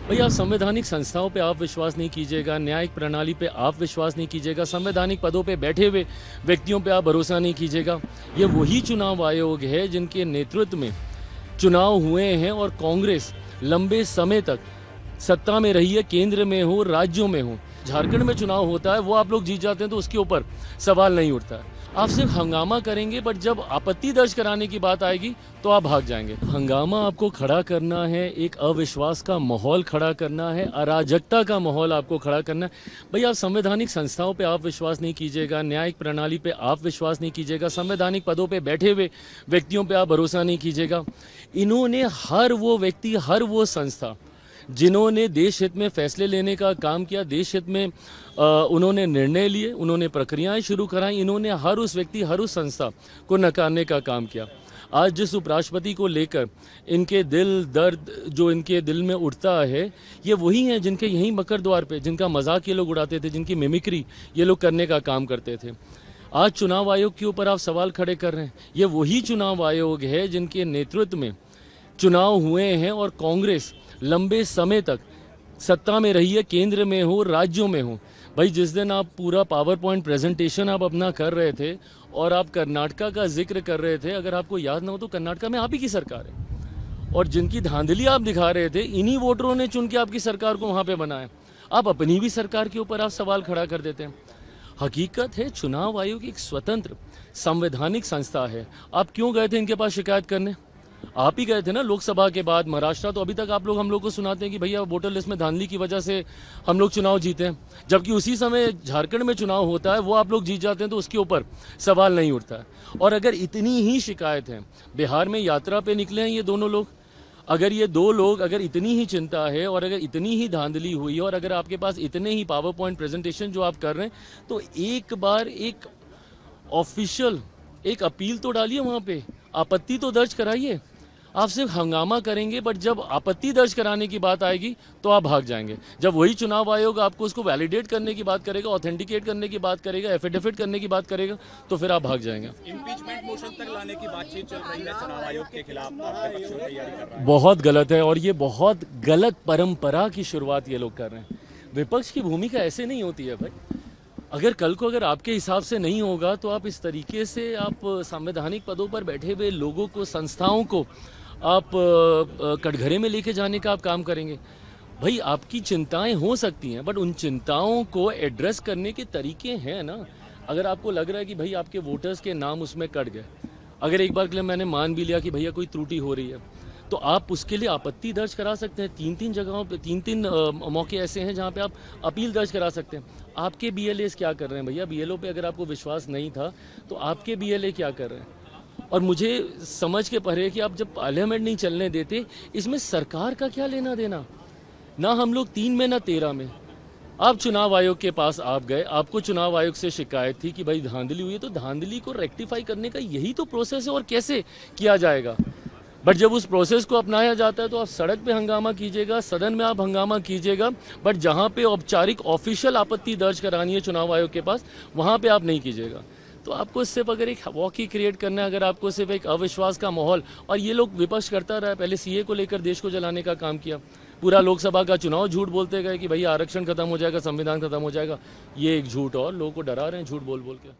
भैया संवैधानिक संस्थाओं पे आप विश्वास नहीं कीजिएगा, न्यायिक प्रणाली पे आप विश्वास नहीं कीजिएगा, संवैधानिक पदों पे बैठे हुए व्यक्तियों पे आप भरोसा नहीं कीजिएगा। ये वही चुनाव आयोग है जिनके नेतृत्व में चुनाव हुए हैं और कांग्रेस लंबे समय तक सत्ता में रही है, केंद्र में हो, राज्यों में हो। झारखंड में चुनाव होता है, वो आप लोग जीत जाते हैं तो उसके ऊपर सवाल नहीं उठता है। आप सिर्फ हंगामा करेंगे, बट जब आपत्ति दर्ज कराने की बात आएगी तो आप भाग जाएंगे। हंगामा आपको खड़ा करना है, एक अविश्वास का माहौल खड़ा करना है, अराजकता का माहौल आपको खड़ा करना है। भाई आप संवैधानिक संस्थाओं पे आप विश्वास नहीं कीजिएगा, न्यायिक प्रणाली पे आप विश्वास नहीं कीजिएगा, संवैधानिक पदों पे बैठे हुए व्यक्तियों पे आप भरोसा नहीं कीजिएगा। इन्होंने हर वो व्यक्ति, हर वो संस्था जिन्होंने देश हित में फैसले लेने का काम किया, देश हित में उन्होंने निर्णय लिए, उन्होंने प्रक्रियाएं शुरू कराई, इन्होंने हर उस व्यक्ति, हर उस संस्था को नकारने का काम किया। आज जिस उपराष्ट्रपति को लेकर इनके दिल दर्द जो इनके दिल में उठता है, ये वही हैं जिनके यहीं मकर द्वार पे, जिनका मजाक ये लोग उड़ाते थे, जिनकी मिमिक्री ये लोग करने का काम करते थे। आज चुनाव आयोग के ऊपर आप सवाल खड़े कर रहे हैं। ये वही चुनाव आयोग है जिनके नेतृत्व में चुनाव हुए हैं और कांग्रेस लंबे समय तक सत्ता में रही है, केंद्र में हो, राज्यों में हो। भाई जिस दिन आप पूरा पावर पॉइंट प्रेजेंटेशन आप अपना कर रहे थे और आप कर्नाटका का जिक्र कर रहे थे, अगर आपको याद ना हो तो कर्नाटका में आप ही की सरकार है और जिनकी धांधली आप दिखा रहे थे, इन्हीं वोटरों ने चुन के आपकी सरकार को वहां पे बनाया। आप अपनी भी सरकार के ऊपर आप सवाल खड़ा कर देते हैं। हकीकत है चुनाव आयोग एक स्वतंत्र संवैधानिक संस्था है। आप क्यों गए थे इनके पास शिकायत करने? आप ही गए थे ना लोकसभा के बाद महाराष्ट्र। तो अभी तक आप लोग हम लोग को सुनाते हैं कि भैया वोटर लिस्ट में धांधली की वजह से हम लोग चुनाव जीते हैं, जबकि उसी समय झारखंड में चुनाव होता है, वो आप लोग जीत जाते हैं तो उसके ऊपर सवाल नहीं उठता है। और अगर इतनी ही शिकायत है, बिहार में यात्रा पे निकले हैं ये दोनों लोग, अगर ये दो लोग, अगर इतनी ही चिंता है और अगर इतनी ही धांधली हुई है और अगर आपके पास इतने ही पावर पॉइंट प्रेजेंटेशन जो आप कर रहे हैं, तो एक बार एक ऑफिशियल एक अपील तो डालिए, वहां पे आपत्ति तो दर्ज कराइए। आप सिर्फ हंगामा करेंगे, बट जब आपत्ति दर्ज कराने की बात आएगी तो आप भाग जाएंगे। जब वही चुनाव आयोग आपको उसको वैलिडेट करने की बात करेगा, ऑथेंटिकेट करने की बात करेगा, एफिडेविट करने की बात करेगा, तो फिर आप भाग जाएंगे। इम्पीचमेंट मोशन तक लाने की बातचीत चल रही है चुनाव आयोग के खिलाफ, आपका पक्ष तैयारी कर रहा है। बहुत गलत है और ये बहुत गलत परंपरा की शुरुआत ये लोग कर रहे हैं। विपक्ष की भूमिका ऐसे नहीं होती है भाई। अगर कल को अगर आपके हिसाब से नहीं होगा तो आप इस तरीके से आप संवैधानिक पदों पर बैठे हुए लोगों को, संस्थाओं को आप कटघरे में लेके जाने का आप काम करेंगे। भाई आपकी चिंताएं हो सकती हैं, बट उन चिंताओं को एड्रेस करने के तरीके हैं ना। अगर आपको लग रहा है कि भाई आपके वोटर्स के नाम उसमें कट गए, अगर एक बार के लिए मैंने मान भी लिया कि भैया कोई त्रुटि हो रही है, तो आप उसके लिए आपत्ति दर्ज करा सकते हैं। तीन जगहों पे तीन मौके ऐसे हैं जहां पे आप अपील दर्ज करा सकते हैं। आपके बीएलएस क्या कर रहे हैं भैया? बीएलओ पे अगर आपको विश्वास नहीं था तो आपके बीएलए क्या कर रहे हैं? और मुझे समझ के परे कि आप जब पार्लियामेंट नहीं चलने देते, इसमें सरकार का क्या लेना देना? ना हम लोग 3 में ना 13 में। आप चुनाव आयोग के पास आप गए, आपको चुनाव आयोग से शिकायत थी कि भाई धांधली हुई है, तो धांधली को रेक्टिफाई करने का यही तो प्रोसेस है और कैसे किया जाएगा। बट जब उस प्रोसेस को अपनाया जाता है तो आप सड़क पे हंगामा कीजिएगा, सदन में आप हंगामा कीजिएगा, बट जहां पे औपचारिक ऑफिशियल आपत्ति दर्ज करानी है चुनाव आयोग के पास, वहां पे आप नहीं कीजिएगा। तो आपको सिर्फ अगर एक वॉक ही क्रिएट करना है, अगर आपको सिर्फ एक अविश्वास का माहौल, और ये लोग विपक्ष करता रहा, पहले सीए को लेकर देश को जलाने का काम किया, पूरा लोकसभा का चुनाव झूठ बोलते गए कि भैया आरक्षण खत्म हो जाएगा, संविधान खत्म हो जाएगा। ये एक झूठ और लोगों को डरा रहे हैं झूठ बोल बोल के।